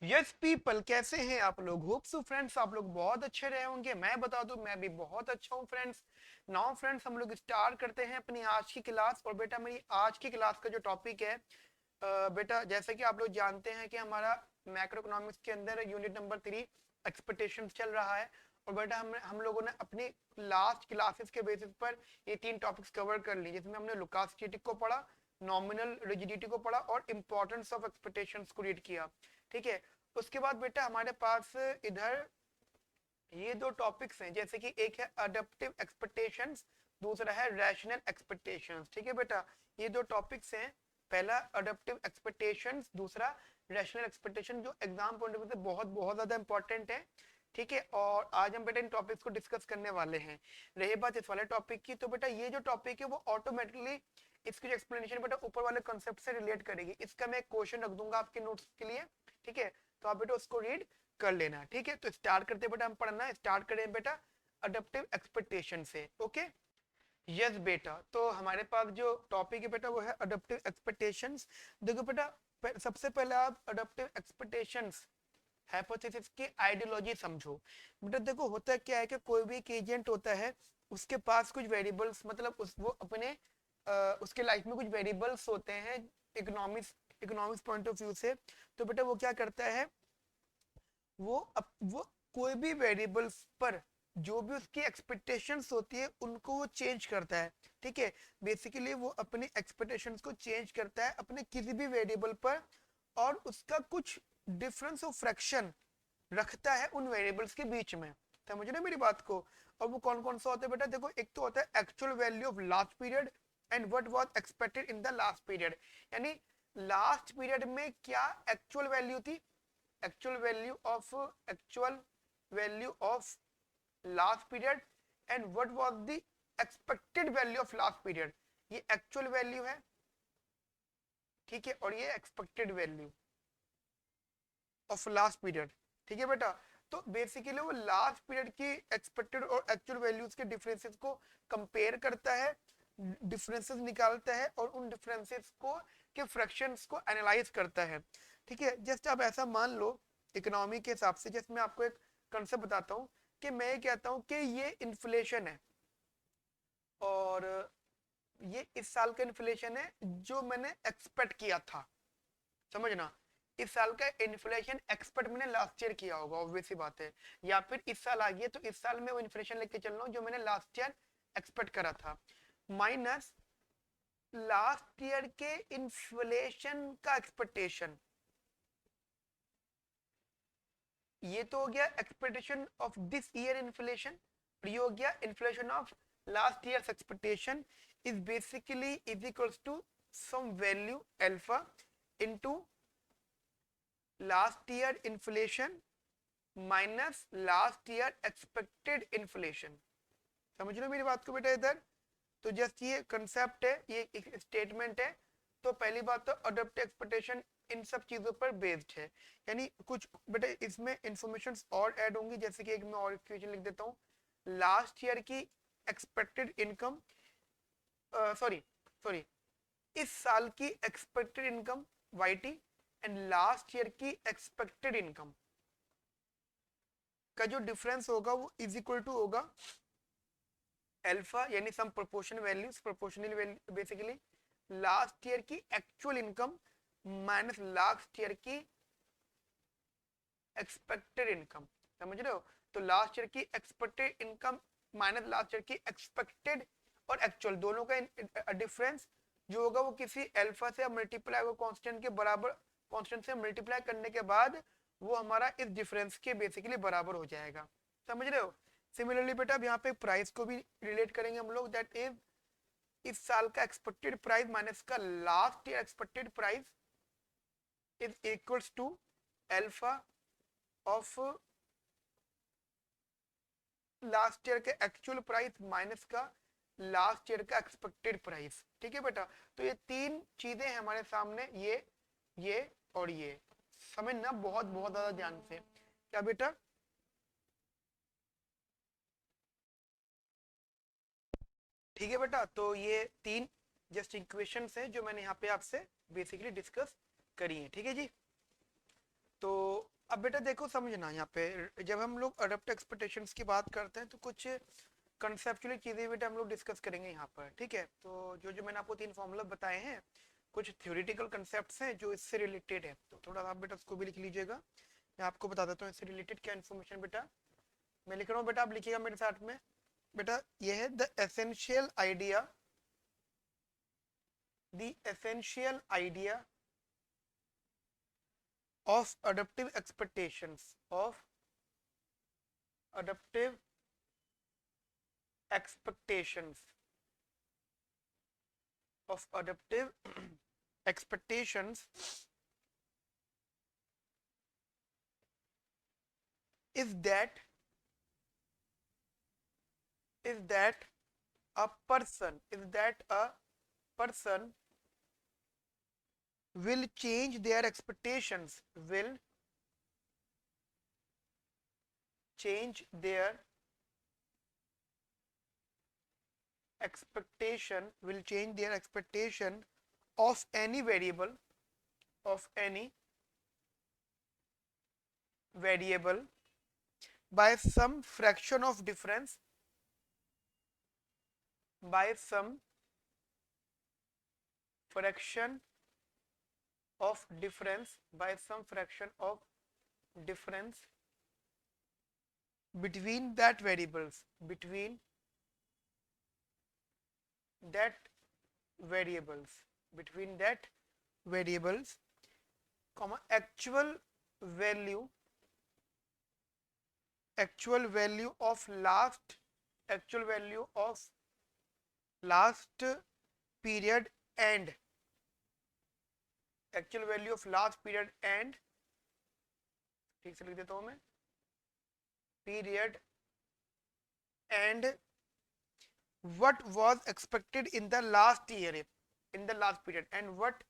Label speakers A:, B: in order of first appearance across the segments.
A: Yes people, कैसे हैं आप लोग? होप सो फ्रेंड्स आप लोग बहुत अच्छे रहे होंगे। मैं बता दूं, मैं भी बहुत अच्छा हूं फ्रेंड्स। नाउ फ्रेंड्स, हम लोग स्टार्ट करते हैं अपनी आज की क्लास। और बेटा, मेरी आज की क्लास का जो टॉपिक है, बेटा जैसे कि आप लोग जानते हैं कि हमारा मैक्रो इकोनॉमिक्स के अंदर यूनिट नंबर 3 एक्सपेक्टेशंस चल रहा है। और बेटा हम लोगों ने अपनी लास्ट क्लासेस के बेसिस पर ये 3 टॉपिक्स कवर कर लिए, जिसमें हमने लुकास्टिक को पढ़ा, नॉमिनल रिजिडिटी को पढ़ा और इंपॉर्टेंस ऑफ एक्सपेक्टेशंस को रीड किया। ठीक है। उसके बाद बेटा हमारे पास इधर ये दो टॉपिक्स हैं, जैसे कि एक है अडप्टिव एक्सपेक्टेशंस, दूसरा है रैशनल एक्सपेक्टेशंस। ठीक है बेटा, ये दो टॉपिक्स हैं, पहला अडप्टिव एक्सपेक्टेशंस, दूसरा रैशनल एक्सपेक्टेशन, जो एग्जाम पॉइंट ऑफ व्यू से बहुत बहुत ज्यादा इंपॉर्टेंट है। ठीक है, और आज हम बेटा इन टॉपिक्स को डिस्कस करने वाले हैं। रही बात इस वाले टॉपिक की, तो बेटा ये जो टॉपिक है वो ऑटोमेटिकली इसकी जो एक्सप्लेनेशन बेटा ऊपर वाले कॉन्सेप्ट से रिलेट करेगी। इसका मैं एक क्वेश्चन रख दूंगा आपके नोट्स के लिए। ठीक है, तो आप बेटा उसको रीड कर लेना। ठीक है, तो स्टार्ट करते बेटा, हम पढ़ना स्टार्ट करें बेटा अडप्टिव एक्सपेक्टेशन से। ओके, यस बेटा, तो हमारे पास जो टॉपिक है बेटा वो है अडप्टिव एक्सपेक्टेशंस। देखो बेटा, सबसे पहले आप अडप्टिव एक्सपेक्टेशंस हाइपोथेसिस की आइडियोलॉजी समझो। बेटा देखो, होता क्या है कि कोई भी एक एजेंट होता है, उसके पास कुछ वेरिएबल्स, मतलब वो अपने उसके लाइफ में कुछ वेरिएबल्स होते हैं economics economics point of view से। तो बेटा वो क्या करता है, वो कोई भी वेरिएबल्स पर जो भी उसकी एक्सपेक्टेशंस होती है उनको वो चेंज करता है। ठीक है, बेसिकली वो अपनी एक्सपेक्टेशंस को चेंज करता है अपने किसी भी वेरिएबल पर, और उसका कुछ डिफरेंस ऑफ फ्रैक्शन रखता है उन वेरिएबल्स के बीच में। समझ रहे मेरी बात को? और वो कौन कौन सा होता है बेटा? देखो, एक तो होता है actual value of last period and what was expected in the last period. यानी लास्ट पीरियड में क्या एक्चुअल वैल्यू थी, actual value of actual value of last period and what was the expected value of last period। ये actual value है, ठीक है, और ये expected value of last period। ठीक है बेटा, तो बेसिकली वो लास्ट पीरियड की एक्सपेक्टेड और एक्चुअल वैल्यूज के डिफरेंसेस को कंपेयर करता है, डिफरेंसेस निकालता है और उन डिफरेंसेस को के फ्रैक्शंस को एनालाइज करता है। ठीक है, जस्ट आप ऐसा मान लो इकोनॉमी के हिसाब से, जैसे मैं आपको एक कंसेप्ट बताता हूँ कि मैं ये कहता हूँ कि ये इन्फ्लेशन है, और ये इस साल का इन्फ्लेशन है जो मैंने एक्सपेक्ट किया था। समझना, इस साल का इन्फ्लेशन एक्सपेक्ट मैंने लास्ट ईयर किया होगा, ऑब्वियस सी बात है। या फिर इस साल आ गया तो इस साल में वो इन्फ्लेशन लेके चल रहा हूँ जो मैंने लास्ट ईयर एक्सपेक्ट करा था, माइनस लास्ट ईयर के इन्फ्लेशन का एक्सपेक्टेशन। ये तो हो गया expectation of this year inflation, ये हो गया inflation of last year expectation is basically is equals to some value alpha into last year inflation minus last year expected inflation. समझ लो मेरी बात को बेटा इधर। तो जस्ट ये कंसेप्ट है, ये एक स्टेटमेंट है। तो पहली बात तो अडॉप्टिव एक्सपेक्टेशन इन सब चीजों पर बेस्ड है, यानी कुछ बेटा इसमें इंफॉर्मेशन और ऐड होंगी, जैसे कि एक मैं और इक्वेशन लिख देता हूँ। लास्ट ईयर की एक्सपेक्टेड इनकम, सॉरी सॉरी, इस साल की expected income YT and last year की एक्सपेक्टेड इनकम का जो डिफरेंस होगा वो इज इक्वल टू होगा अल्फा, यानी some proportion values, proportional value basically last year की actual income minus last year की एक्सपेक्टेड इनकम। समझ रहे हो? तो लास्ट ईयर की expected income minus last year की एक्सपेक्टेड और एक्चुअल दोनों का डिफरेंस जो होगा वो किसी अल्फा से मल्टीप्लाई होगा कांस्टेंट के बराबर, कांस्टेंट से मल्टीप्लाई करने के बाद वो हमारा इस डिफरेंस के बेसिकली बराबर हो जाएगा। समझ रहे हो? सिमिलरली बेटा अब यहाँ पे प्राइस को भी रिलेट करेंगे हम लोग, दैट इज इस साल का एक्सपेक्टेड प्राइस माइनस का last year expected price is equals to alpha of last year का एक्चुअल प्राइस माइनस का लास्ट ईयर का एक्सपेक्टेड प्राइस। ठीक है बेटा, तो ये तीन चीजें हैं हमारे सामने, ये और ये। समझना बहुत बहुत ज्यादा ध्यान से। क्या बेटा? ठीक है बेटा, तो ये तीन जस्ट इक्वेशंस हैं जो मैंने यहाँ पे आपसे बेसिकली डिस्कस करी है। ठीक है जी, तो अब बेटा देखो समझना, यहाँ पे जब हम लोग अडप्ट एक्सपेक्टेशंस की बात करते हैं तो कुछ कंसेप्चुअली चीजें बेटा हम लोग डिस्कस करेंगे यहाँ पर, ठीक है। तो जो जो मैंने आपको 3 फॉर्मूला बताए हैं, कुछ थ्योरेटिकल कंसेप्ट्स हैं जो इससे रिलेटेड है, तो थोड़ा आप बेटा उसको भी लिख लीजिएगा। मैं आपको बता देता हूँ इससे रिलेटेड क्या इन्फॉर्मेशन बेटा मैं लिख रहा हूँ। बेटा आप लिखिएगा मेरे साथ में। बेटा ये है the essential idea, the essential idea of adaptive expectations, of adaptive expectations, of adaptive expectations is that a person will change their expectations, will change their expectation, will change their expectation of any variable, of any variable by some fraction of difference, by some fraction of difference, by some fraction of difference between that variables, between that variables, between that variables, comma actual value of last, actual value of last period and actual value of last period and, ठीक से लिख देता हूं मैं, period and what was expected in the last year, in the last period, and what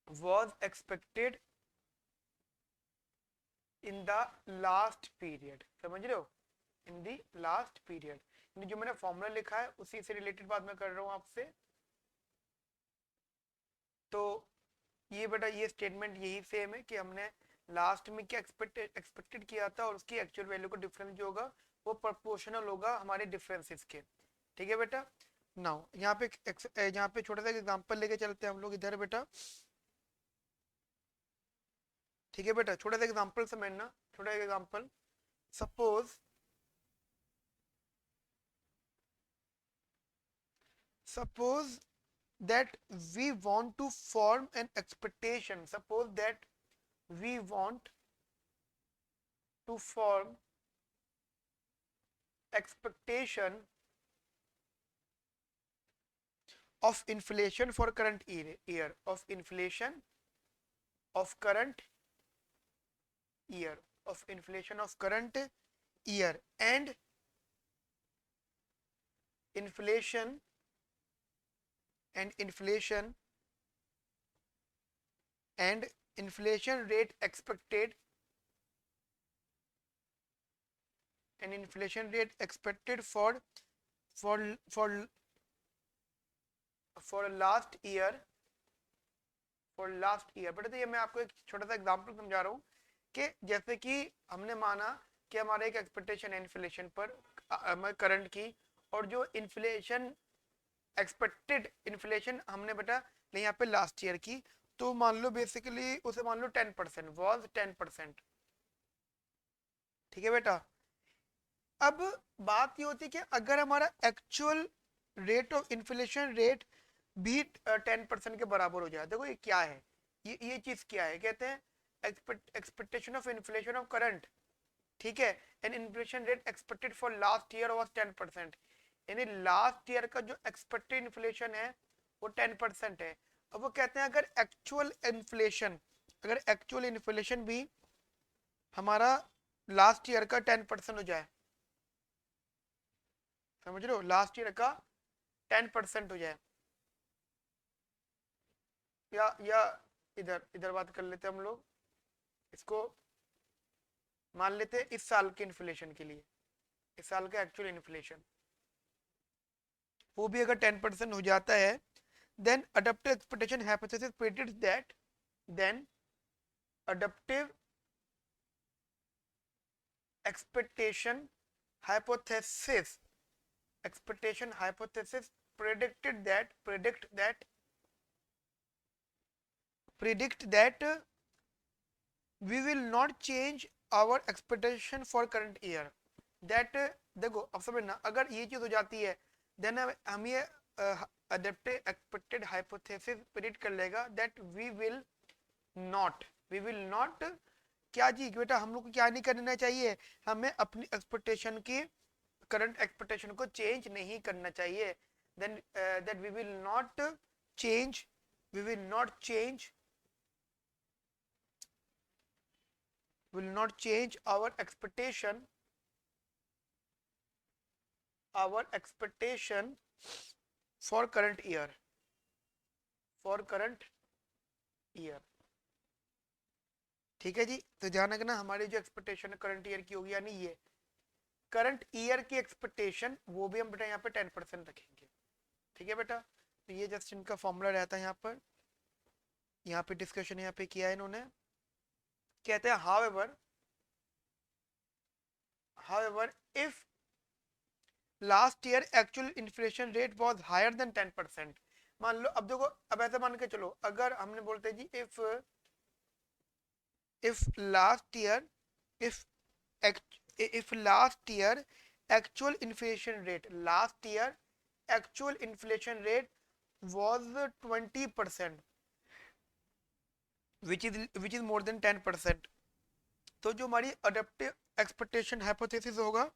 A: was expected in the last period, समझ रहे हो, in the last period। जो मैंने फॉर्मूला लिखा है उसी से रिलेटेड बात मैं कर रहा हूं आपसे। तो ये बेटा ये स्टेटमेंट यही सेम है कि हमने लास्ट में क्या एक्सपेक्टेड किया था और उसकी एक्चुअल वैल्यू का डिफरेंस जो होगा वो प्रोपोर्शनल होगा हमारे डिफरेंसेस के, ठीक है बेटा। नाउ यहाँ पे छोटा सा एग्जांपल लेके चलते हैं हम लोग इधर बेटा, ठीक है बेटा। छोटा सा एग्जांपल समझना, छोटा example. Suppose suppose that we want to form an expectation, suppose that we want to form expectation of inflation for current year, of inflation of current year, of inflation of current year and inflation and inflation rate expected, and inflation rate expected for last year, for last year। But तो ये मैं आपको एक छोटा सा example समझा रहा हूँ कि जैसे कि हमने माना कि हमारा एक एक्सपेक्टेशन है इन्फ्लेशन पर करंट की, और जो इन्फ्लेशन एक्सपेक्टेड इन्फ्लेशन हमने बेटा यहाँ पे लास्ट ईयर की, तो मान लो बेसिकली उसे मान लो 10% वॉज 10%, ठीक है बेटा। अब बात ये होती है कि अगर हमारा actual rate of inflation rate भी 10% के बराबर हो जाए, देखो ये क्या है, ये चीज क्या है, कहते हैं expectation of inflation of current, ठीक है, and inflation rate expected for last year was 10%, यानी लास्ट ईयर का जो एक्सपेक्टेड इन्फ्लेशन है वो 10% है। अब वो कहते हैं अगर एक्चुअल इन्फ्लेशन भी हमारा लास्ट ईयर का 10% हो जाए, समझ रहे हो, लास्ट ईयर का 10% हो जाए, या इधर इधर बात कर लेते हम लोग, इसको मान लेते हैं इस साल के इन्फ्लेशन के लिए, इस साल का एक्चुअल इन्फ्लेशन वो भी अगर 10% हो जाता है, then adaptive expectation hypothesis predicts that then adaptive expectation hypothesis predict that we will not change our expectation for current year. That देखो अब समझना, अगर ये चीज हो जाती है देन हम ये अडेप्टिव एक्सपेक्टेड हाइपोथेसिस प्रेडिक्ट कर लेगा दैट वी विल नॉट क्या जी बेटा, हम लोग को क्या नहीं करना चाहिए, हमें अपनी एक्सपेक्टेशन की करंट एक्सपेक्टेशन को चेंज नहीं करना चाहिए. Then that we will not change will not change our expectation for current year. ठीक है जी. तो ध्यान रखना हमारी जो एक्सपेक्टेशन है करंट ईयर की होगी, यानी ये करंट ईयर की एक्सपेक्टेशन वो भी हम बेटा यहाँ पे 10% रखेंगे. ठीक है बेटा. तो ये जस्ट इनका फॉर्मूला रहता है यहाँ पे डिस्कशन यहाँ पे किया है इन्होंने. कहते हैं however if last year actual inflation rate was higher than 10%. मान लो, अब देखो, अब ऐसे मान के चलो, अगर हमने बोलते जी if last year actual inflation rate was 20%, which is more than 10%. तो जो हमारी अडेप्टिव एक्सपेक्टेशन हाइपोथेसिस होगा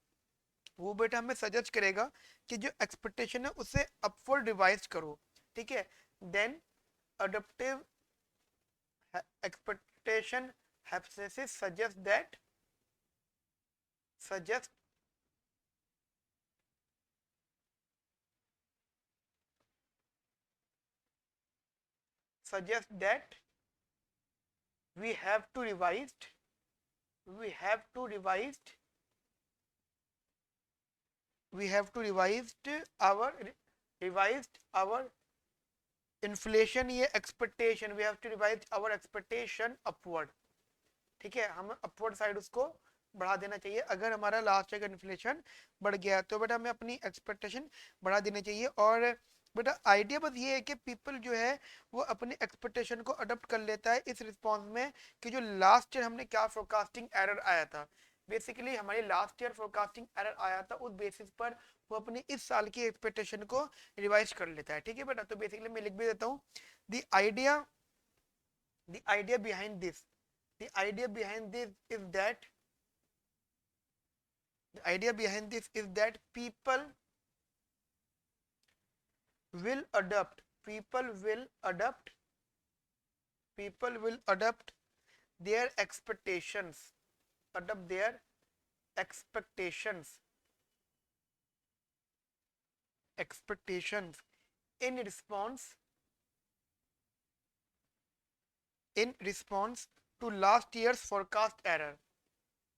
A: वो बेटा हमें सजेस्ट करेगा कि जो एक्सपेक्टेशन है उसे अपवर्ड रिवाइज करो. ठीक है. Then adaptive expectation hypothesis suggest that we have to revise our inflation ये expectation, we have to revise our expectation upward. ठीक है. हमें अपवर्ड साइड उसको बढ़ा देना चाहिए. अगर हमारा लास्ट ईयर का इन्फ्लेशन बढ़ गया तो बेटा हमें अपनी एक्सपेक्टेशन बढ़ा देनी चाहिए. और बेटा आइडिया बस ये है कि पीपल जो है वो अपने एक्सपेक्टेशन को अडॉप्ट कर लेता है इस रिस्पॉन्स में कि जो लास्ट ईयर हमने क्या फोरकास्टिंग एरर आया था, बेसिकली हमारी लास्ट ईयर फोरकास्टिंग एरर आया था, उस बेसिस पर वो अपनी इस साल की एक्सपेक्टेशन को रिवाइज कर लेता है. ठीक है बेटा. तो बेसिकली मैं लिख भी देता हूँ the idea behind this is that people will adopt their expectations in response to last year's forecast error,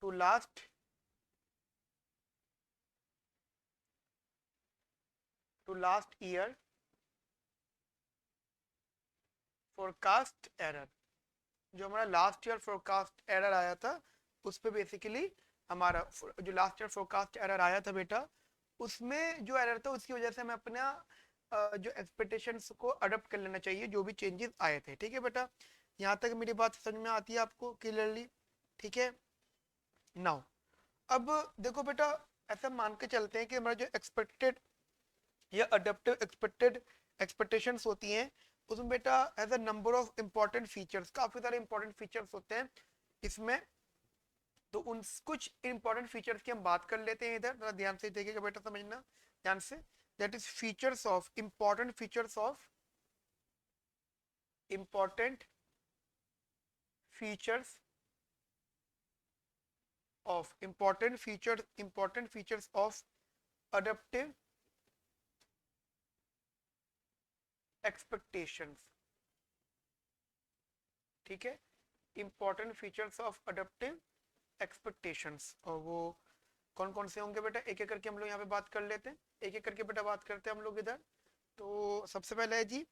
A: to last year forecast error. जो हमारा लास्ट ईयर फोरकास्ट एरर आया था उस पे बेसिकली हमारा जो लास्ट ईयर फोरकास्ट एरर आया था बेटा, उसमें जो एरर था उसकी वजह से हमें अपना जो एक्सपेक्टेशंस को अडॉप्ट कर लेना चाहिए जो भी चेंजेस आए थे. ठीक है बेटा. यहाँ तक मेरी बात समझ में आती है आपको क्लियरली. ठीक है. नाउ अब देखो बेटा, ऐसा मान के चलते हैं कि हमारा जो एक्सपेक्टेड या अडॉप्टिव एक्सपेक्टेशंस होती हैं उसमें बेटा as a number of important features, काफी सारे इंपॉर्टेंट फीचर्स होते हैं इसमें. तो उन कुछ इंपॉर्टेंट फीचर्स की हम बात कर लेते हैं. इधर ध्यान से देखिएगा बेटा, समझना ध्यान से. That is important features of adoptive expectations. ठीक है. Important features of adoptive expectations. और वो कौन कौन से होंगे बेटा, एक एक करके हम लोग यहाँ पे बात कर लेते हैं. एक एक करके बेटा बात करते हैं हम लोग इधर. तो सबसे पहले है जी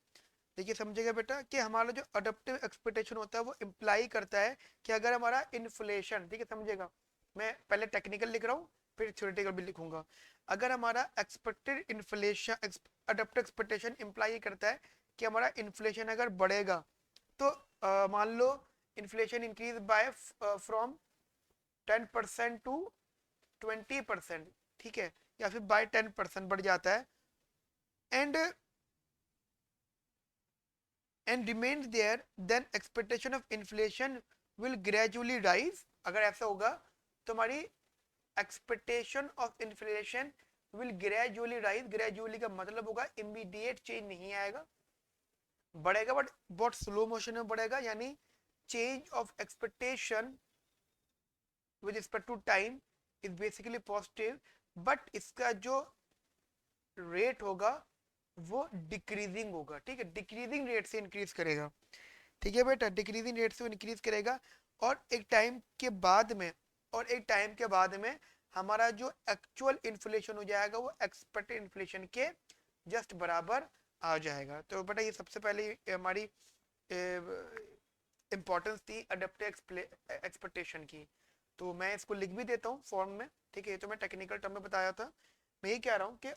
A: देखिए समझेगा बेटा कि हमारा जो अडप्टिव एक्सपेक्टेशन होता है वो इम्प्लाई करता है कि अगर हमारा इन्फ्लेशन, ठीक है समझेगा, मैं पहले टेक्निकल लिख रहा हूँ फिर थ्योरेटिकल भी लिखूंगा। अगर हमारा expected inflation, adaptive expectation imply करता है कि हमारा इन्फ्लेशन अगर बढ़ेगा तो मान लो inflation increase by from 10% to 20%, ठीक है, या फिर बाय 10% बढ़ जाता है, and remains there, then expectation of inflation will gradually rise। अगर ऐसा होगा तो हमारी expectation of inflation will gradually rise। gradually का मतलब होगा immediate change नहीं आएगा, बढ़ेगा बट बहुत स्लो मोशन में बढ़ेगा, यानी change of expectation with respect to time is basically positive, but इसका जो रेट होगा वो डिक्रीजिंग होगा, ठीक है, डिक्रीजिंग रेट से इंक्रीज करेगा, ठीक है बेटा, डिक्रीजिंग रेट से इंक्रीज करेगा। और एक टाइम के बाद में, हमारा जो एक्चुअल इन्फ्लेशन हो जाएगा वो एक्सपेक्टेड इन्फ्लेशन के जस्ट बराबर आ जाएगा। तो बेटा ये सबसे पहले हमारी इंपॉर्टेंस थी अडेप्टिव एक्सपेक्टेशन की। तो मैं इसको लिख भी देता हूँ फॉर्म में, ठीक है, ये तो मैं टेक्निकल टर्म में बताया था। मैं ये कह रहा हूँ कि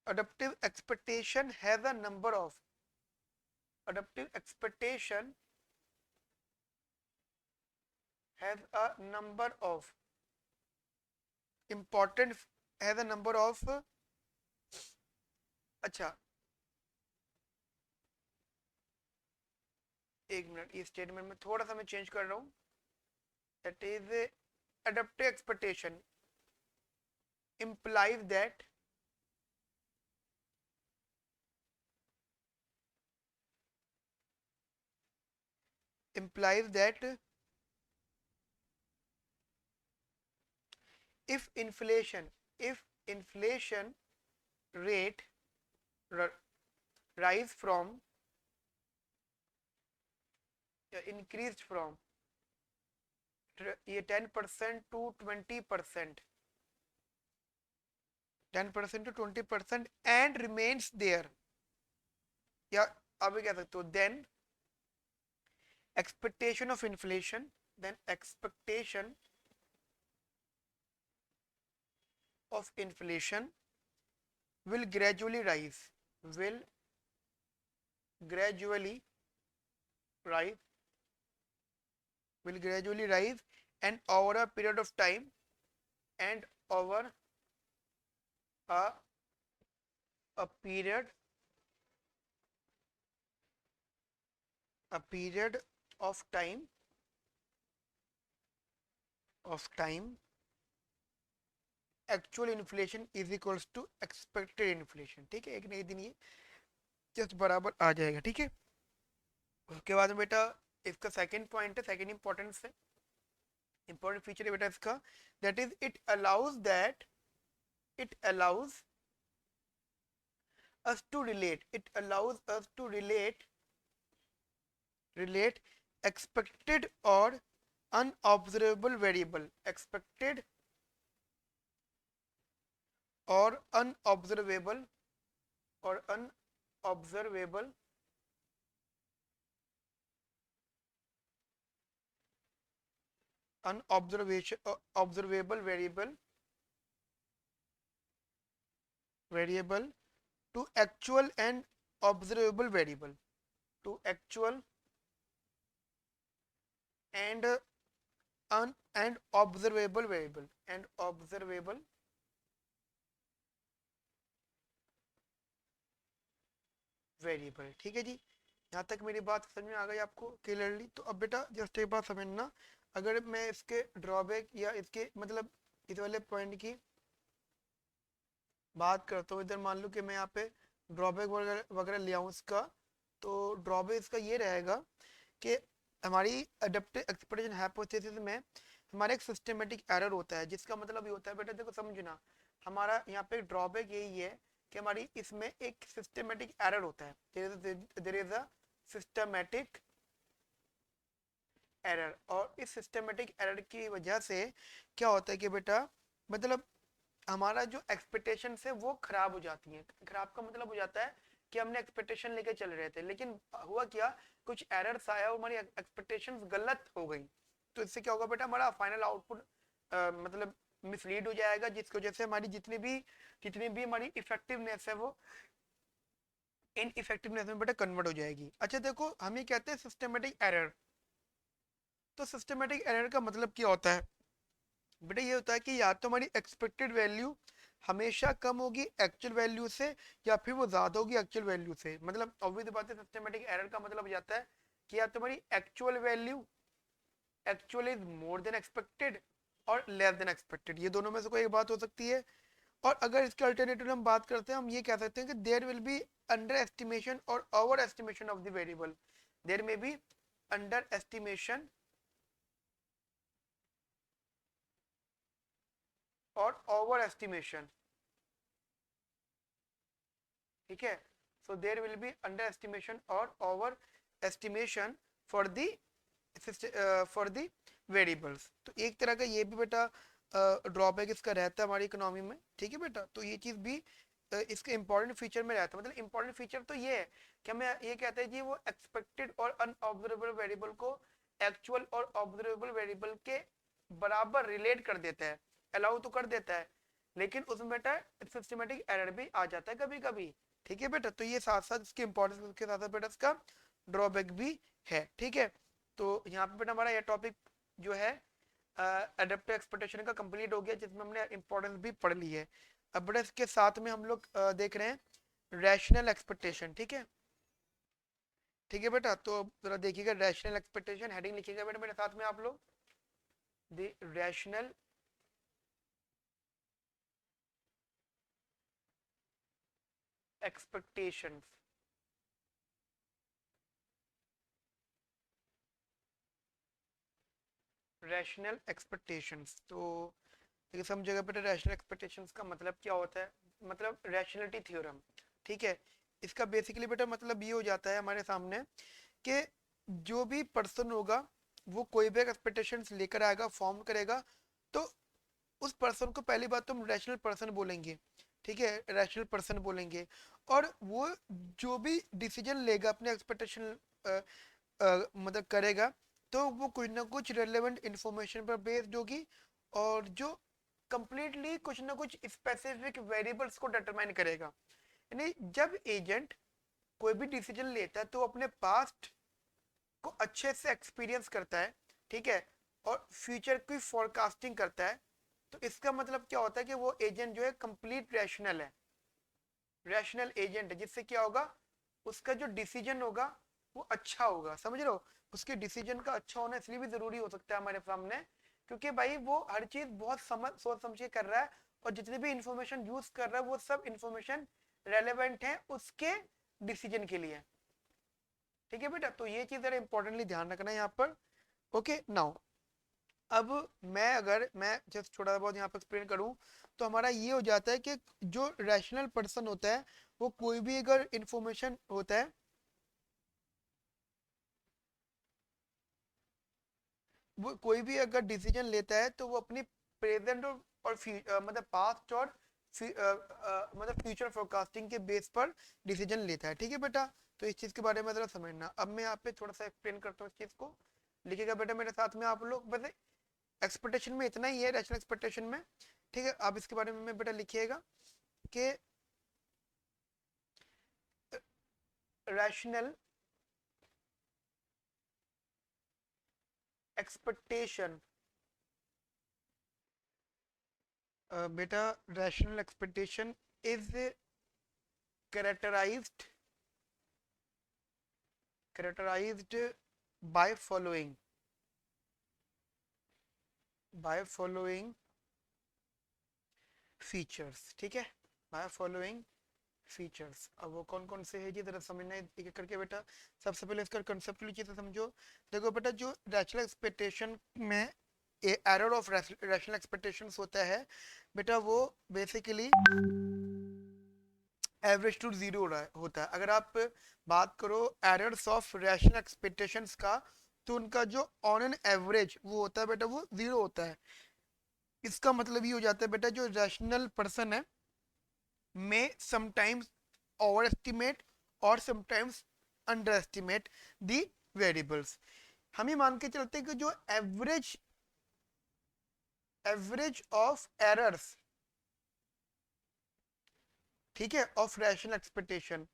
A: adaptive expectation has a number of adaptive expectation has a number of important has a number of अच्छा एक मिनट, ये स्टेटमेंट में थोड़ा सा मैं चेंज कर रहा हूँ। That is adaptive expectation implies that if inflation rate rise from increased from ये 10% to 20%, 10% to 20% and remains there, या आप कह सकते हो then expectation of inflation, then expectation of inflation will gradually rise, will gradually rise, will gradually rise, and over a period of time, and over a period of time actual inflation is equals to expected inflation, ठीक है, एक नई दिन ये just बराबर आ जाएगा, ठीक है। उसके बाद में बेटा इसका सेकंड पॉइंट है, सेकंड इंपॉर्टेंस है, इंपॉर्टेंट फीचर है बेटा इसका, that is it allows us to relate, it allows us to relate expected or unobservable variable, expected or unobservable or unobservable unobservation observable variable to actual and observable variable, to actual and and observable variable, and observable variable, ठीक है जी। यहाँ तक मेरी बात समझ में आ गई आपको क्लियरली। तो अब बेटा जस्ट एक बात समझना, अगर मैं इसके ड्रॉबैक या इसके मतलब इस वाले पॉइंट की बात करता हूँ, इधर मान लो कि मैं यहाँ पे ड्रॉबैक वगैरह ले आऊँ इसका, तो ड्रॉबैक इसका ये रहेगा कि हमारी अडेप्टिव एक्सपेक्टेशन हाइपोथेसिस में हमारा एक सिस्टमेटिक एरर होता है, जिसका मतलब ये होता है बेटा देखो समझना, हमारा यहाँ पे ड्रॉबैक यही है कि हमारी इसमें एक सिस्टमेटिक एरर होता है, there is a systematic error. और इस सिस्टमेटिक एरर की वजह से क्या होता है कि बेटा मतलब हमारा जो एक्सपेक्टेशन है वो खराब हो जाती है। खराब का मतलब हो जाता है कि हमने एक्सपेक्टेशन लेके चल रहे थे, लेकिन हुआ क्या, कुछ एरर्स आया और हमारी एक्सपेक्टेशंस गलत हो गई। तो इससे क्या होगा बेटा, हमारा फाइनल आउटपुट मतलब मिसलीड हो जाएगा, जिसकी वजह से हमारी जितनी भी हमारी इफेक्टिवनेस है वो इन इफेक्टिवनेस में बेटा कन्वर्ट हो जाएगी। अच्छा देखो, हम ये कहते हैं सिस्टमेटिक एरर। तो सिस्टमेटिक एरर का मतलब क्या होता है बेटा, ये होता है कि या तो हमारी एक्सपेक्टेड वैल्यू हमेशा कम होगी एक्चुअल वैल्यू से, या फिर वो ज्यादा होगी एक्चुअल वैल्यू से। मतलब ऑब्वियस बात है, सिस्टमेटिक एरर का मतलब हो जाता है कि या तो हमारी actual is more than expected और लेस देन एक्सपेक्टेड, ये दोनों में से कोई एक बात हो सकती है। और अगर इसके अल्टरनेटिव हम बात करते हैं, हम ये कह सकते हैं कि there will be under estimation और over estimation of the variable. There may be under estimation और ओवर एस्टिमेशन, ठीक है। So there will be under estimation और over estimation for the for the variables. तो एक तरह का ये भी बेटा ड्रॉबैक इसका रहता है हमारी इकोनॉमी में, ठीक है बेटा। तो ये चीज भी इसके इंपॉर्टेंट फीचर में रहता है। मतलब इंपॉर्टेंट फीचर तो ये है कि हमें ये कहते हैं कि वो एक्सपेक्टेड और अनऑब्जर्वेबल वेरिएबल को एक्चुअल और ऑब्जर्वेबल वेरिएबल के बराबर रिलेट कर देता है, अलाउ तो कर देता है, लेकिन उसमें बेटा सिस्टमेटिक एरर भी आ जाता है कभी कभी, ठीक है बेटा। तो ये साथ साथ इसके इंपॉर्टेंस के साथ साथ बेटा इसका ड्रॉबैक भी है, ठीक है। तो यहाँ पे बेटा हमारा यह टॉपिक जो है एडेप्टिव एक्सपेक्टेशन का कंप्लीट हो गया, जिसमें हमने इंपॉर्टेंस भी पढ़ ली है। अब बेटा इसके साथ में हम लोग देख रहे हैं रैशनल एक्सपेक्टेशन, ठीक है। ठीक है बेटा, तो जरा देखिएगा रैशनल एक्सपेक्टेशन, हेडिंग लिखिएगा बेटा मेरे साथ में आप लोग, the rational expectations. Rational expectations, तो ये समझेगा बेटा रैशनल एक्सपेक्टेशंस का मतलब क्या होता है। मतलब रैशनलिटी थ्योरम, ठीक है। इसका बेसिकली बेटा मतलब ये हो जाता है हमारे सामने कि जो भी पर्सन होगा वो कोई भी एक्सपेक्टेशंस लेकर आएगा, फॉर्म करेगा, तो उस पर्सन को पहली बात तो हम रैशनल पर्सन बोलेंगे, ठीक है, रैशनल पर्सन बोलेंगे। और वो जो भी डिसीजन लेगा अपने एक्सपेक्टेशन मतलब करेगा, तो वो कुछ ना कुछ रेलेवेंट इंफॉर्मेशन पर बेस्ड होगी, और जो कंप्लीटली कुछ ना कुछ स्पेसिफिक वेरिएबल्स को डिटरमाइन करेगा। यानी जब एजेंट कोई भी डिसीजन लेता है तो अपने पास्ट को अच्छे से एक्सपीरियंस करता है, ठीक है, और फ्यूचर की फोरकास्टिंग करता है। तो इसका मतलब क्या होता है कि वो एजेंट जो है कंप्लीट रैशनल है, रैशनल एजेंट है, जिससे क्या होगा, उसका जो डिसीजन होगा वो अच्छा होगा, समझ रहे हो। उसके डिसीजन का अच्छा होना इसलिए भी जरूरी हो सकता है हमारे सामने, क्योंकि भाई वो हर चीज बहुत सोच समझ के कर रहा है, और जितनी भी इंफॉर्मेशन यूज कर रहा है वो सब इंफॉर्मेशन रेलेवेंट है उसके डिसीजन के लिए, ठीक है बेटा। तो ये चीज जरा इंपॉर्टेंटली ध्यान रखना है यहाँ पर। ओके नाउ, अब मैं जस्ट थोड़ा बहुत यहाँ पर एक्सप्लेन करूँ, तो हमारा ये हो जाता है कि जो रैशनल पर्सन होता है वो कोई भी अगर इंफॉर्मेशन होता है, वो कोई भी अगर डिसीजन लेता है तो वो अपनी प्रेजेंट और मतलब पास्ट और मतलब फ्यूचर फोरकास्टिंग के बेस पर डिसीजन लेता है, ठीक है बेटा। तो इस चीज के बारे में जरा समझना। अब मैं यहाँ पे थोड़ा सा एक्सप्लेन करता हूँ इस चीज को, लिखिएगा बेटा मेरे साथ में आप लोग। वैसे एक्सपेक्टेशन में इतना ही है, रैशनल एक्सपेक्टेशन में, ठीक है। आप इसके बारे में बेटा लिखिएगा कि रैशनल एक्सपेक्टेशन, बेटा rational expectation is characterized characterized by following features, ठीक है, बाय फॉलोइंग फीचर्स। अब वो कौन कौन से है जी जरा समझना है एक एक करके बेटा। सबसे पहले इसका कंसेप्ट चीजें समझो। देखो बेटा, जो रैशनल एक्सपेक्टेशन में एरर ऑफ रैशनल एक्सपेक्टेशंस होता है बेटा, वो बेसिकली एवरेज टू जीरो होता है। अगर आप बात करो एरर्स ऑफ रैशनल एक्सपेक्टेशंस का, तो उनका जो ऑन एन एवरेज वो होता है बेटा वो जीरो होता है। इसका मतलब ये हो जाता है बेटा, जो रैशनल पर्सन है में समटाइम्स ओवर एस्टिमेट और समटाइम्स अंडर एस्टिमेट दी वेरिएबल्स। हम ये मान के चलते हैं कि जो एवरेज ऑफ एरर्स, ठीक है, ऑफ रैशनल एक्सपेक्टेशन,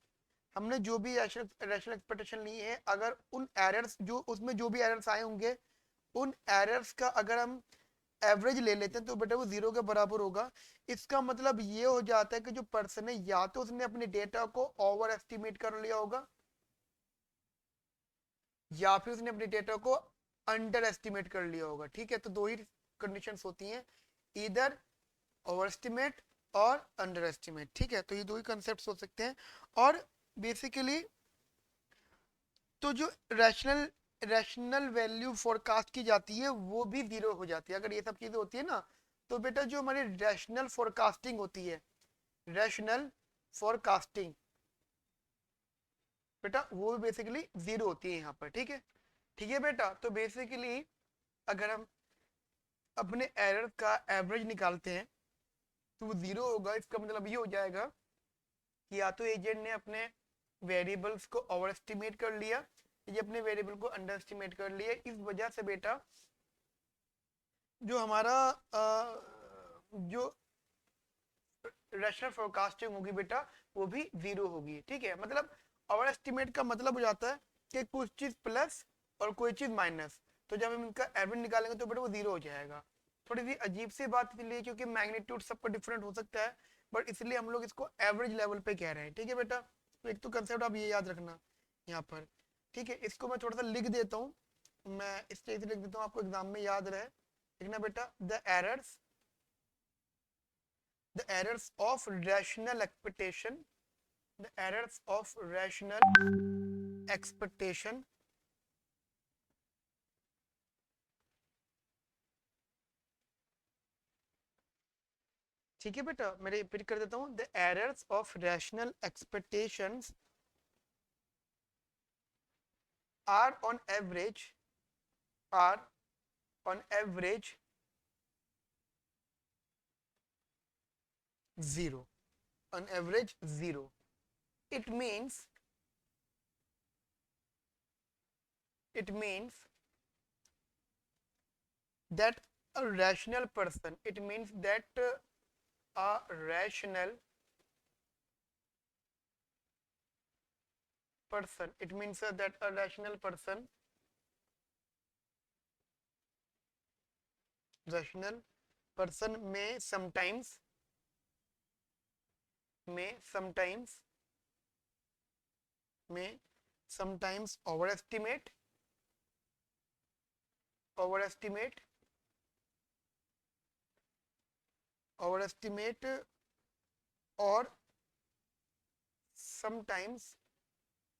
A: हमने जो भी रैशनल एक्सपेक्टेशन ली है, अगर उन एरर्स, जो उसमें जो भी एरर्स आए होंगे, उन एरर्स का अगर हम एवरेज ले लेते हैं तो बेटा वो जीरो के बराबर होगा। इसका मतलब ये हो जाता है कि जो पर्सन है, या तो उसने अपने डेटा को ओवर एस्टिमेट कर लिया होगा, या फिर उसने अपने डेटा को अंडर एस्टिमेट कर लिया होगा। ठीक है, तो दो ही कंडीशंस होती हैं, इधर ओवर एस्टिमेट और अंडर एस्टिमेट। ठीक है, तो ये दो ही कंसेप्ट हो सकते हैं। और बेसिकली तो जो रैशनल वैल्यू फोरकास्ट की जाती है वो भी जीरो हो जाती है अगर ये सब चीजें होती है ना। तो बेटा जो हमारी रैशनल फोरकास्टिंग होती है, रैशनल फोरकास्टिंग बेटा, वो भी बेसिकली जीरो होती है यहाँ पर। ठीक है, ठीक है बेटा, तो बेसिकली अगर हम अपने एरर का एवरेज निकालते हैं तो वो जीरो होगा। इसका मतलब ये हो जाएगा कि या तो एजेंट ने अपने वेरिएबल्स को ओवर एस्टिमेट कर लिया, या अपने वेरिएबल को अंडर एस्टिमेट कर लिया। इस वजह से बेटा जो हमारा जो रैशनल फोरकास्टिंग होगी बेटा, वो भी जीरो होगी। ठीक है, मतलब ओवर एस्टिमेट का मतलब हो जाता है कि कुछ चीज प्लस और कोई चीज माइनस, तो जब हम इनका एवरेज निकालेंगे तो बेटा वो जीरो हो जाएगा। थोड़ी सी अजीब सी बात इसलिए क्योंकि मैग्नीट्यूड सबका डिफरेंट हो सकता है, बट इसलिए हम लोग इसको एवरेज लेवल पे कह रहे हैं। ठीक है बेटा, तो एक तो कंसेप्ट आप ये याद रखना यहाँ पर। ठीक है, इसको मैं थोड़ा सा लिख देता हूँ, मैं इस तरीके से लिख देता हूँ आपको एग्जाम में याद रहे। लिखना बेटा, the errors of rational expectation, the errors of rational expectation ठीक है बेटा, मैं रिपीट कर देता हूं, the errors of rational expectations are on average are on average zero, on average zero. it means it means that a rational person, it means that a rational person, it means that a rational person may sometimes overestimate overestimate overestimate or sometimes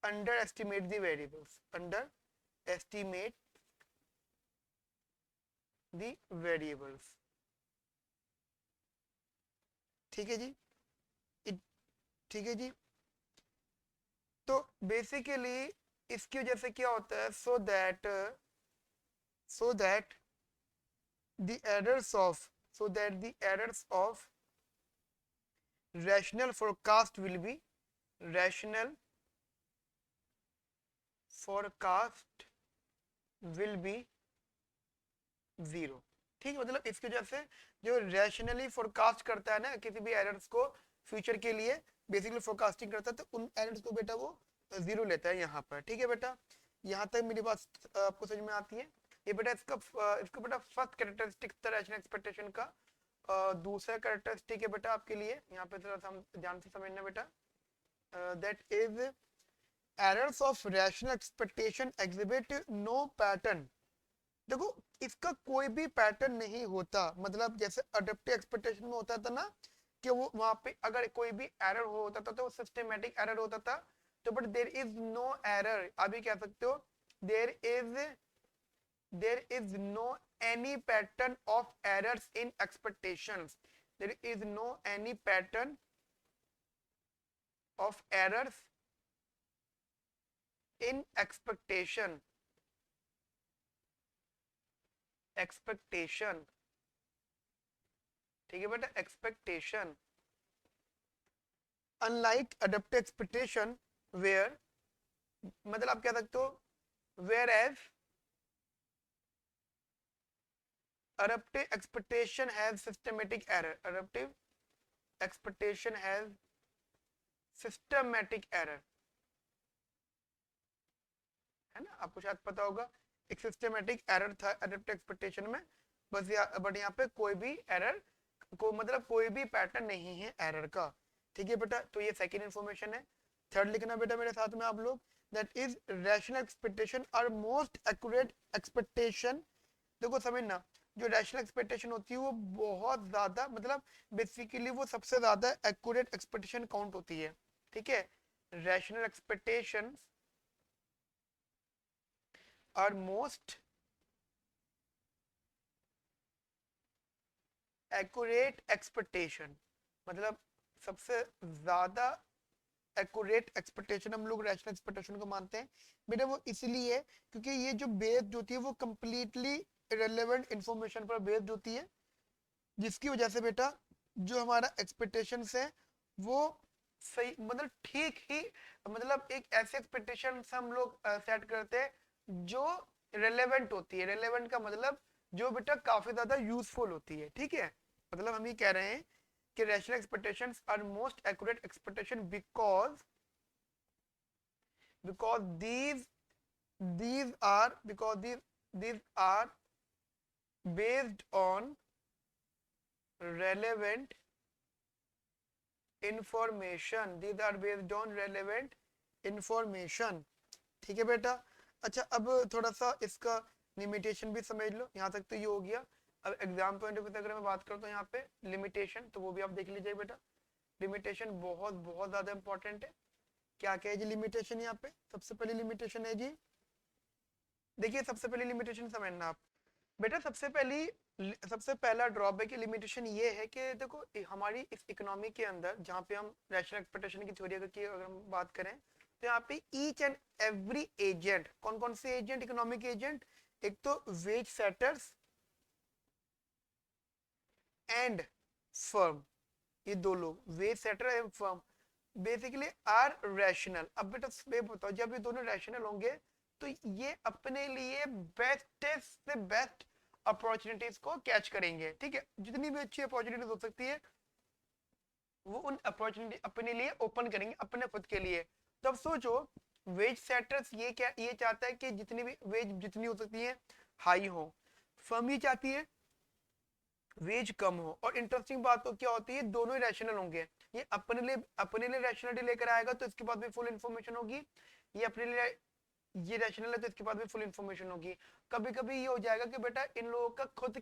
A: underestimate the variables, underestimate the variables। ठीक है जी, ठीक है जी। तो basically इसकी वजह से क्या होता है, so that the errors of rational forecast will be rational forecast will be zero. ठीक है, मतलब इसकी वजह से जो रैशनली फोरकास्ट करता है ना किसी भी एरर्स को फ्यूचर के लिए, बेसिकली फोरकास्टिंग करता है, तो उन एरर्स को बेटा वो जीरो लेता है यहाँ पर। ठीक है बेटा, यहाँ तक मेरी बात आपको समझ में आती है। ये बेटा इसको बेटा फर्स्ट कैरेक्टरिस्टिक था रैशनल एक्सपेक्टेशन का। दूसरा कैरेक्टरिस्टिक है बेटा आपके लिए, यहाँ पे थोड़ा सा हम ध्यान से समझना बेटा, that is errors of rational expectation exhibit no pattern. देखो, इसका कोई भी पैटर्न नहीं होता। मतलब जैसे अडप्टिव एक्सपेक्टेशन में होता था ना कि वो वहां पे अगर कोई भी एरर होता था तो वो सिस्टमेटिक एरर होता था, तो but there is no error, अभी कह सकते हो there is no any pattern of errors in expectations, there is no any pattern of errors in expectation ठीक है बेटा, expectation, unlike adapted expectation where, मतलब आप कह सकते हो where as adaptive expectation has systematic error, adaptive expectation has systematic error, है ना, आपको शायद पता होगा एक सिस्टमेटिक एरर था एडेप्टिव एक्सपेक्टेशन में, बस बट यहाँ पे कोई भी एरर को मतलब कोई भी पैटर्न नहीं है एरर का। ठीक है बेटा, तो ये सेकंड इंफॉर्मेशन है। थर्ड लिखना बेटा मेरे साथ में आप लोग, दैट इज रैशनल एक्सपेक्टेशन और मोस्ट एक्यूरेट एक्सपेक्टेशन। देखो समझना, जो रैशनल एक्सपेक्टेशन होती है वो बहुत ज्यादा मतलब बेसिकली वो सबसे ज्यादा एक्यूरेट एक्सपेक्टेशन काउंट होती है। ठीक है, rational expectation are most accurate expectation, मतलब सबसे ज्यादा एक्यूरेट एक्सपेक्टेशन हम लोग रैशनल एक्सपेक्टेशन को मानते हैं बेटा। वो इसलिए क्योंकि ये जो बेस्ड होती है वो कंप्लीटली इरेलेवेंट इंफॉर्मेशन पर बेस्ड होती है, जिसकी वजह से बेटा जो हमारा एक्सपेक्टेशंस है वो सही मतलब ठीक ही मतलब एक ऐसे एक्सपेक्टेशन हम लोग सेट करते हैं जो रेलेवेंट होती है। रेलेवेंट का मतलब जो बेटा काफी ज्यादा यूजफुल होती है। ठीक है, मतलब हम ये कह रहे हैं कि rational expectations are most accurate expectation because these are based on relevant information, these are based on relevant information। ठीक है बेटा, अच्छा अब थोड़ा सा इसका लिमिटेशन भी समझ लो, यहाँ तक तो ये हो गया। अब एग्जाम पॉइंट ऑफ व्यू से अगर मैं बात करता हूँ यहाँ पे लिमिटेशन, तो वो भी आप देख लीजिए बेटा। लिमिटेशन बहुत बहुत ज्यादा इंपॉर्टेंट है। क्या क्या है जी लिमिटेशन, यहाँ पे सबसे पहली लिमिटेशन है जी, देखिए सबसे पहली लिमिटेशन समझना आप बेटा। सबसे पहला ड्रॉबैक की लिमिटेशन ये है कि देखो हमारी इस इकोनॉमी के अंदर जहाँ पे हम रैशनल एक्सपेक्टेशन की थ्योरी अगर हम बात करें तो यहाँ पे ईच एंड एवरी एजेंट, कौन कौन से एजेंट, इकोनॉमिक एजेंट, एक तो वेज सेटर्स एंड फर्म, ये दो लोग wage setter and firm basically are rational. अब बेटा ये बताओ जब ये दोनों रैशनल होंगे तो ये अपने लिए बेस्ट से बेस्ट अपॉर्चुनिटीज को कैच करेंगे। ठीक है, जितनी भी अच्छी अपॉर्चुनिटीज हो सकती है वो उन अपॉर्चुनिटी अपने लिए ओपन करेंगे अपने खुद के लिए। तब सोचो वेज सेटर्स ये चाहता है कि जितनी भी वेज जितनी हो सकती है हाई हो, फर्म ये चाहती है वेज कम हो। और इंटरेस्टिंग बात तो क्या होती है, दोनों ही रैशनल होंगे। ये अपने लिए रैशनलिटी लेकर आएगा तो इसके बाद भी फुल इन्फॉर्मेशन होगी, ये अपने लिए ये रैशनल है तो इसके बाद भी फुल इन्फॉर्मेशन होगी। कभी कभी ये हो जाएगा कि बेटा इन लोगों का खुद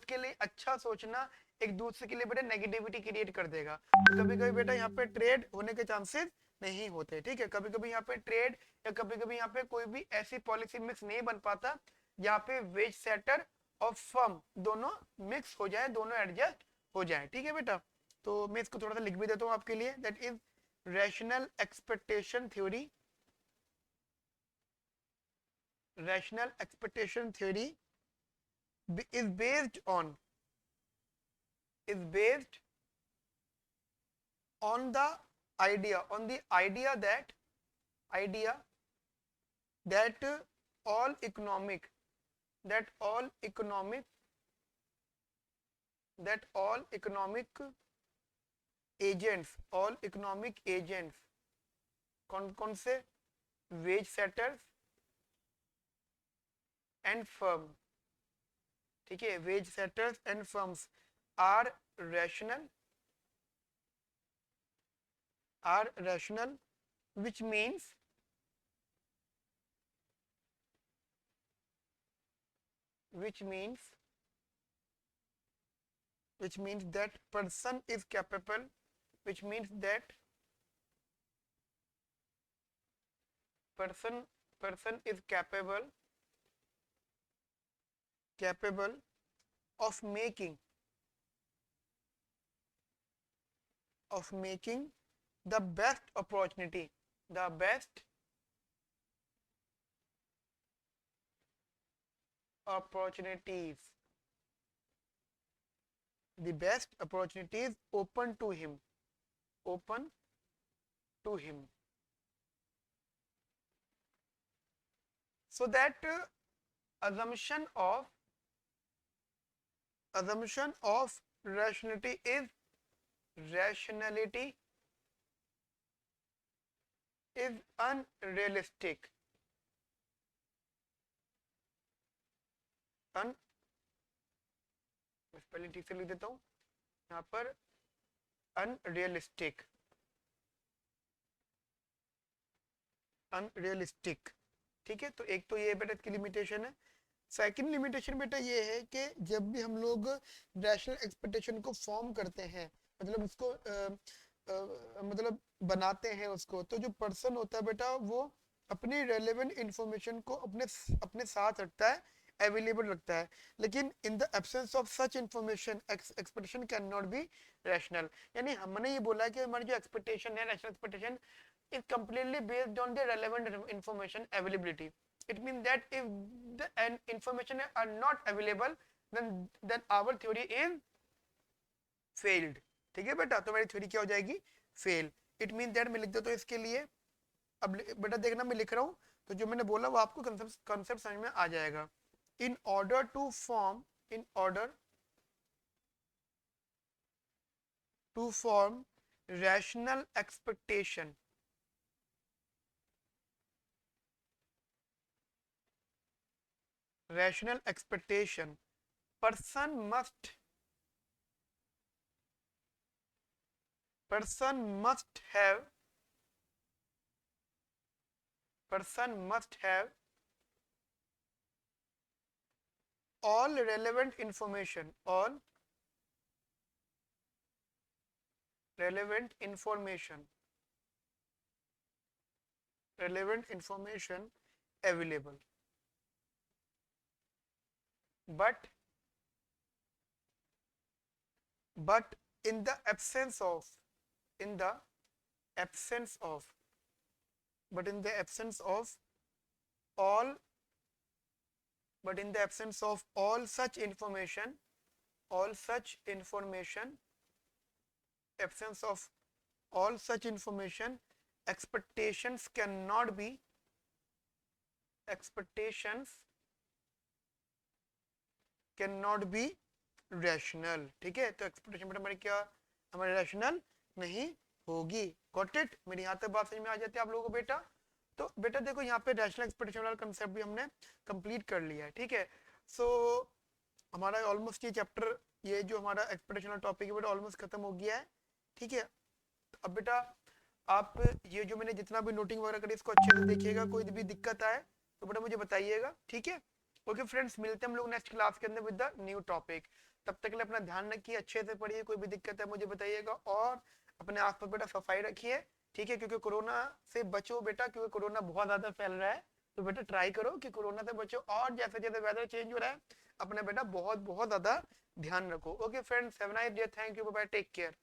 A: के लिए अच्छा सोचना एक दूसरे के लिए बेटा नेगेटिविटी क्रिएट कर देगा। तो कभी कभी बेटा यहाँ पे ट्रेड होने के चांसेस नहीं होते। ठीक है, कभी कभी यहाँ पे ट्रेड या कभी कभी यहाँ पे कोई भी ऐसी पॉलिसी मिक्स नहीं बन पाता यहाँ पे वेज सेटर और फर्म दोनों मिक्स हो जाए, दोनों एडजस्ट हो जाए। ठीक है बेटा, तो मैं इसको थोड़ा सा लिख भी देता हूँ आपके लिए, that is rational expectation theory. Rational expectation theory is based on is based on the idea that all economic that all economic that all economic agents कौन कौन से वेज सेटर्स एंड फर्म, ठीक है, wage setters and firms are rational which means which means that person is capable which means that person is capable of making the best opportunities the best opportunities open to him, open to him. So that assumption of rationality is rationality is unrealistic. Spelling ठीक से लिख देता हूं यहाँ पर, unrealistic, unrealistic. ठीक है, तो एक तो ये बेटा इसकी लिमिटेशन है। सेकंड लिमिटेशन बेटा ये है कि जब भी हम लोग रैशनल एक्सपेक्टेशन को फॉर्म करते हैं, मतलब उसको मतलब बनाते हैं उसको, तो जो पर्सन होता है बेटा वो अपनी रेलेवेंट इंफॉर्मेशन को अपने अपने साथ रखता है, अवेलेबल रखता है। लेकिन in the absence of such information expectation can not be rational. यानी हमने ये बोला कि हमारी जो एक्सपेक्टेशन है, rational expectation is completely based on the relevant information availability. It means that if the information are not available, then our theory is failed. ठीक है बेटा, तो मेरी थ्योरी क्या हो जाएगी? फेल। इट मीन दैट, मैं लिख देता हूँ इसके लिए। अब बेटा देखना मैं लिख रहा हूँ, तो जो मैंने बोला वो आपको कंसेप्ट समझ में आ जाएगा। In order to form rational expectation, rational expectation, person must have all relevant information, available. But in the absence of all such information, expectations cannot be rational. ठीक है, तो एक्सपेक्टेशन बेटा हमारी क्या, हमारी रैशनल नहीं होगी। Got it? मेरी यहाँ तक बात समझ में आ जाती है आप लोगों को बेटा? तो बेटा देखो यहाँ पे रैशनल एक्सपेक्टेशन वाला कंसेप्ट भी हमने कंप्लीट कर लिया है। ठीक है, सो हमारा ऑलमोस्ट ये चैप्टर, ये जो हमारा एक्सपेक्टेशन वाला टॉपिक है बेटा ऑलमोस्ट खत्म हो गया है। ठीक है, तो अब बेटा आप ये जो मैंने जितना भी नोटिंग वगैरह करी इसको अच्छे से देखिएगा, कोई भी दिक्कत आए तो बेटा मुझे बताइएगा। ठीक है, ओके फ्रेंड्स, मिलते हैं हम लोग नेक्स्ट क्लास के अंदर विद द न्यू टॉपिक। तब तक के लिए अपना ध्यान रखिए, अच्छे से पढ़िए, कोई भी दिक्कत है मुझे बताइएगा, और अपने आसपास बेटा सफाई रखिए। ठीक है, क्योंकि कोरोना से बचो बेटा, क्योंकि कोरोना बहुत ज्यादा फैल रहा है, तो बेटा ट्राई करो कि कोरोना से बचो, और जैसे जैसे वेदर चेंज हो रहा है अपना बेटा बहुत बहुत ज्यादा ध्यान रखो। Okay friends, have a nice day, thank you, bye bye, take care.